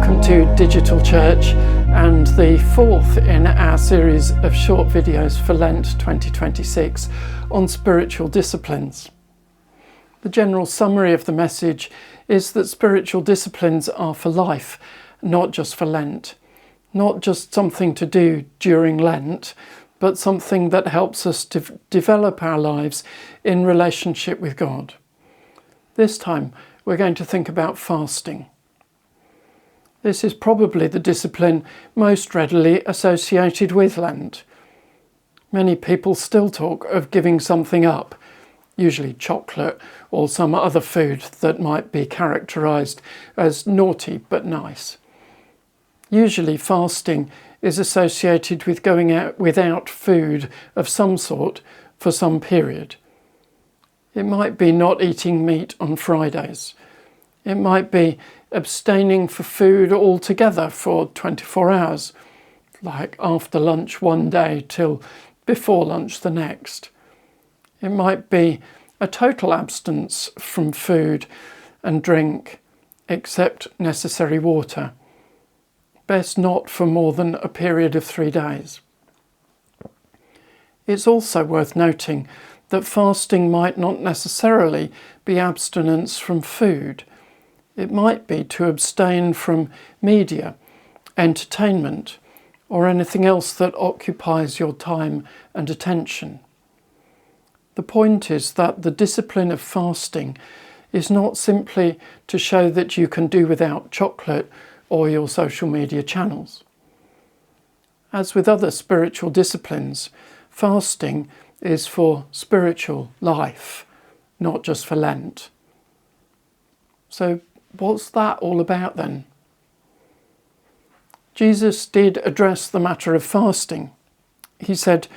Welcome to Digital Church and the fourth in our series of short videos for Lent 2026 on spiritual disciplines. The general summary of the message is that spiritual disciplines are for life, not just for Lent. Not just something to do during Lent, but something that helps us to develop our lives in relationship with God. This time we're going to think about fasting. This is probably the discipline most readily associated with Lent. Many people still talk of giving something up, usually chocolate or some other food that might be characterised as naughty but nice. Usually fasting is associated with going out without food of some sort for some period. It might be not eating meat on Fridays. It might be abstaining for food altogether for 24 hours, like after lunch one day till before lunch the next. It might be a total abstinence from food and drink, except necessary water. Best not for more than a period of 3 days. It's also worth noting that fasting might not necessarily be abstinence from food. It might be to abstain from media, entertainment, or anything else that occupies your time and attention. The point is that the discipline of fasting is not simply to show that you can do without chocolate or your social media channels. As with other spiritual disciplines, fasting is for spiritual life, not just for Lent. So what's that all about then? Jesus did address the matter of fasting. He said,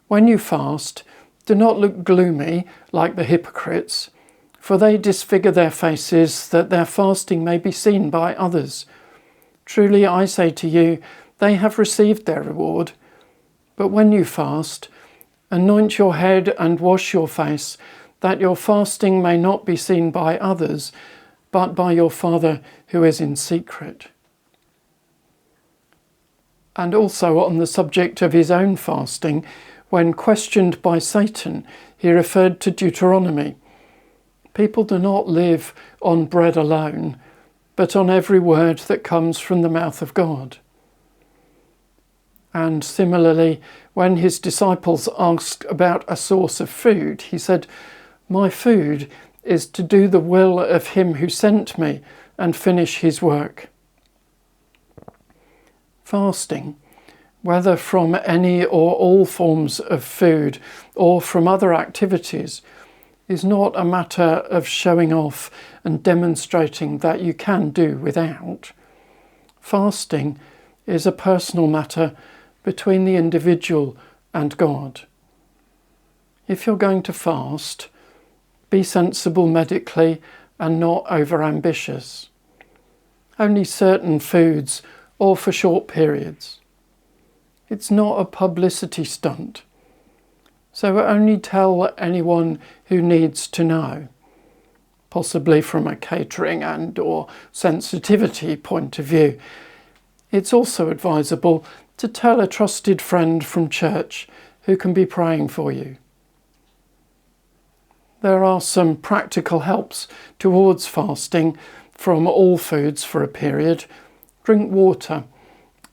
"When you fast, do not look gloomy like the hypocrites, for they disfigure their faces that their fasting may be seen by others. Truly I say to you, they have received their reward. But when you fast, anoint your head and wash your face, that your fasting may not be seen by others, but by your Father who is in secret." And also on the subject of his own fasting, when questioned by Satan, he referred to Deuteronomy. People do not live on bread alone, but on every word that comes from the mouth of God. And similarly, when his disciples asked about a source of food, he said, "My food is to do the will of him who sent me and finish his work." Fasting, whether from any or all forms of food or from other activities, is not a matter of showing off and demonstrating that you can do without. Fasting is a personal matter between the individual and God. If you're going to fast, be sensible medically and not over-ambitious. Only certain foods or for short periods. It's not a publicity stunt. So only tell anyone who needs to know, possibly from a catering and or sensitivity point of view. It's also advisable to tell a trusted friend from church who can be praying for you. There are some practical helps towards fasting from all foods for a period. Drink water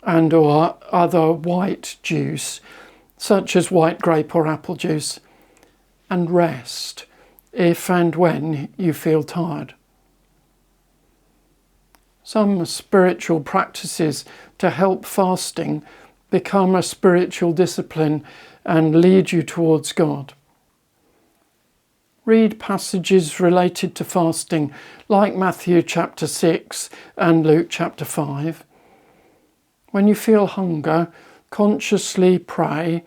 and or other white juice, such as white grape or apple juice, and rest if and when you feel tired. Some spiritual practices to help fasting become a spiritual discipline and lead you towards God. Read passages related to fasting like Matthew chapter 6 and Luke chapter 5. When you feel hunger, consciously pray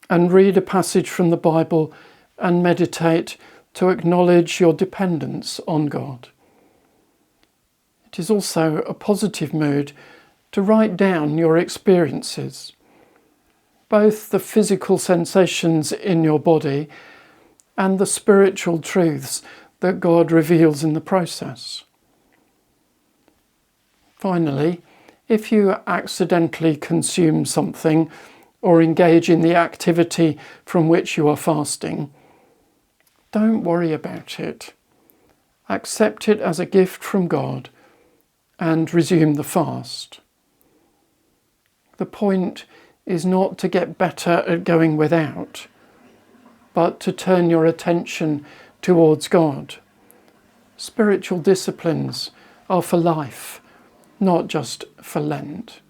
and read a passage from the Bible and meditate to acknowledge your dependence on God. It is also a positive mood to write down your experiences, both the physical sensations in your body and the spiritual truths that God reveals in the process. Finally, if you accidentally consume something or engage in the activity from which you are fasting, don't worry about it. Accept it as a gift from God and resume the fast. The point is not to get better at going without, but to turn your attention towards God. Spiritual disciplines are for life, not just for Lent.